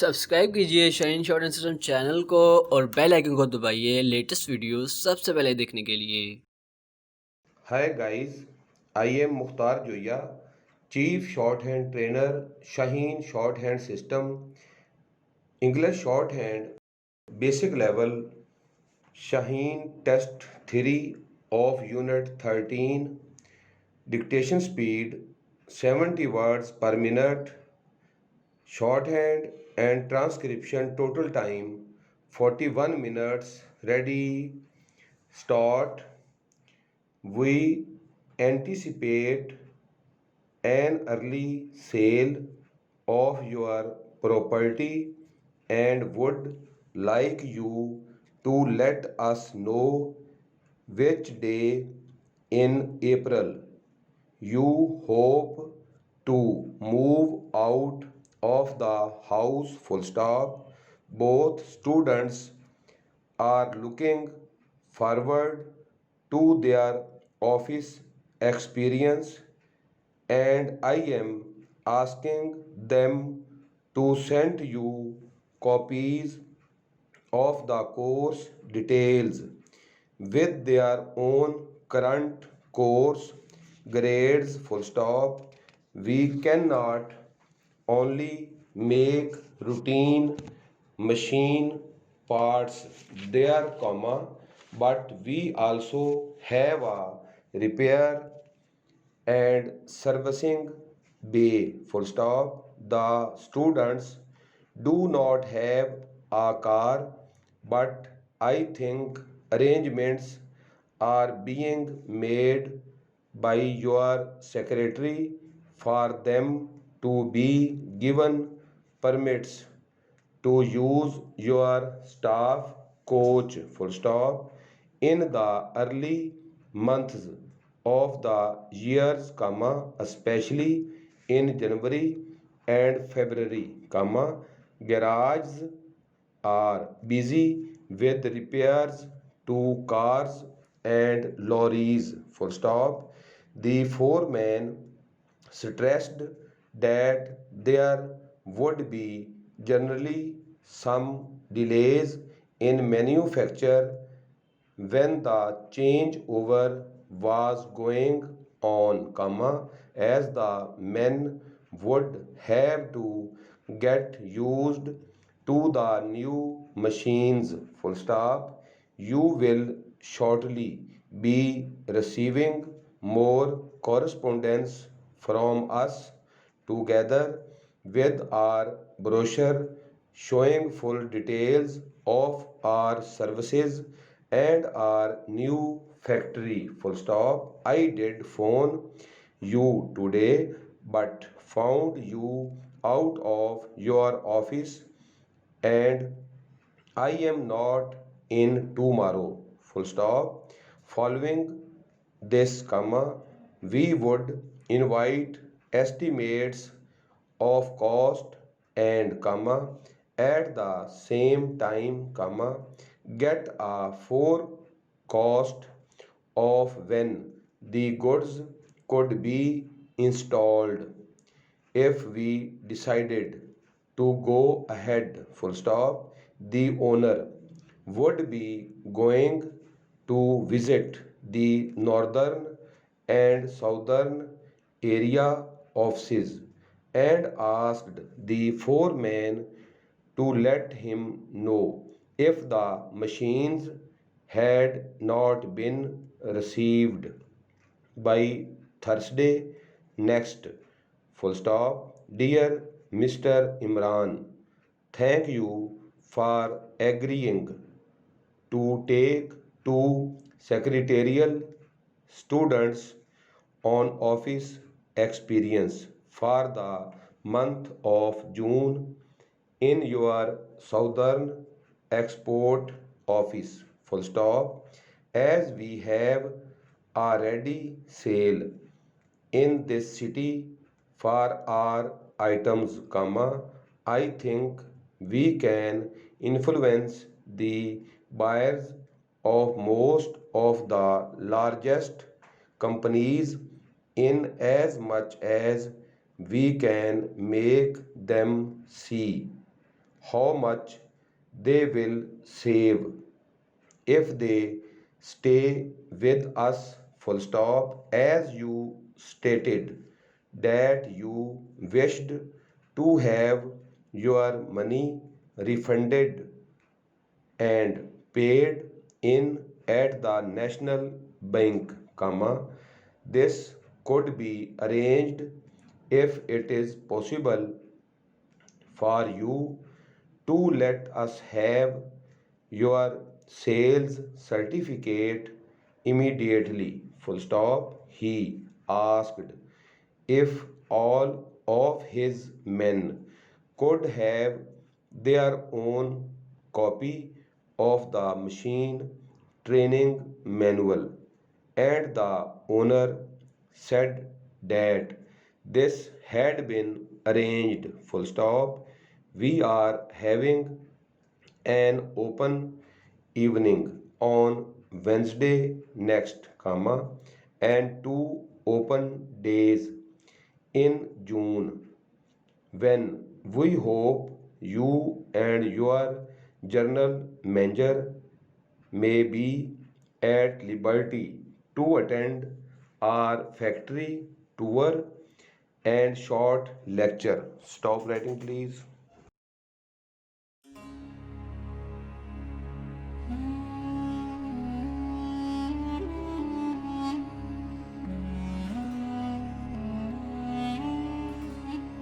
Subscribe कीजिए shine short and system channel को और बेल आइकन को दबाइए लेटेस्ट वीडियो सबसे पहले देखने के लिए। Hi guys, I am Mukhtar Joya, Chief Shorthand Trainer, Shaheen Shorthand System, English Shorthand, Basic Level, Shaheen Test 3 of Unit 13, Dictation Speed 70 words per minute, Shorthand and Transcription total time 41 minutes. Ready, start. We anticipate an early sale of your property and would like you to let us know which day in April you hope to move out of the house. Full stop. Both students are looking forward to their office experience, and I am asking them to send you copies of the course details with their own current course grades. Full stop. We cannot only make routine machine parts there, comma, but we also have a repair and servicing bay. Full stop. The students do not have a car, but I think arrangements are being made by your secretary for them to be given permits to use your staff coach. Full stop. In the early months of the years, comma, especially in January and February, comma, garages are busy with repairs to cars and lorries. Full stop. The foreman stressed that there would be generally some delays in manufacture when the changeover was going on, comma, as the men would have to get used to the new machines. Full stop. You will shortly be receiving more correspondence from us together with our brochure showing full details of our services and our new factory. Full stop. I did phone you today but found you out of your office and I am not in tomorrow. Full stop. Following this, comma, we would invite estimates of cost and, comma, at the same time, comma, get a forecast of when the goods could be installed if we decided to go ahead. Full stop. The owner would be going to visit the northern and southern area offices and asked the foreman to let him know if the machines had not been received by Thursday next. Full stop. Dear Mr. Imran, thank you for agreeing to take two secretarial students on office experience for the month of June in your southern export office. Full stop. As we have already sale in this city for our items, comma, I think we can influence the buyers of most of the largest companies in as much as we can make them see how much they will save if they stay with us, full stop. As you stated that you wished to have your money refunded and paid in at the national bank, comma, this could be arranged if it is possible for you to let us have your sales certificate immediately, full stop. He asked if all of his men could have their own copy of the machine training manual, and the owner said that this had been arranged, full stop. We are having an open evening on Wednesday next, comma, and two open days in June, when we hope you and your general manager may be at liberty to attend our factory tour and short lecture. Stop writing, please.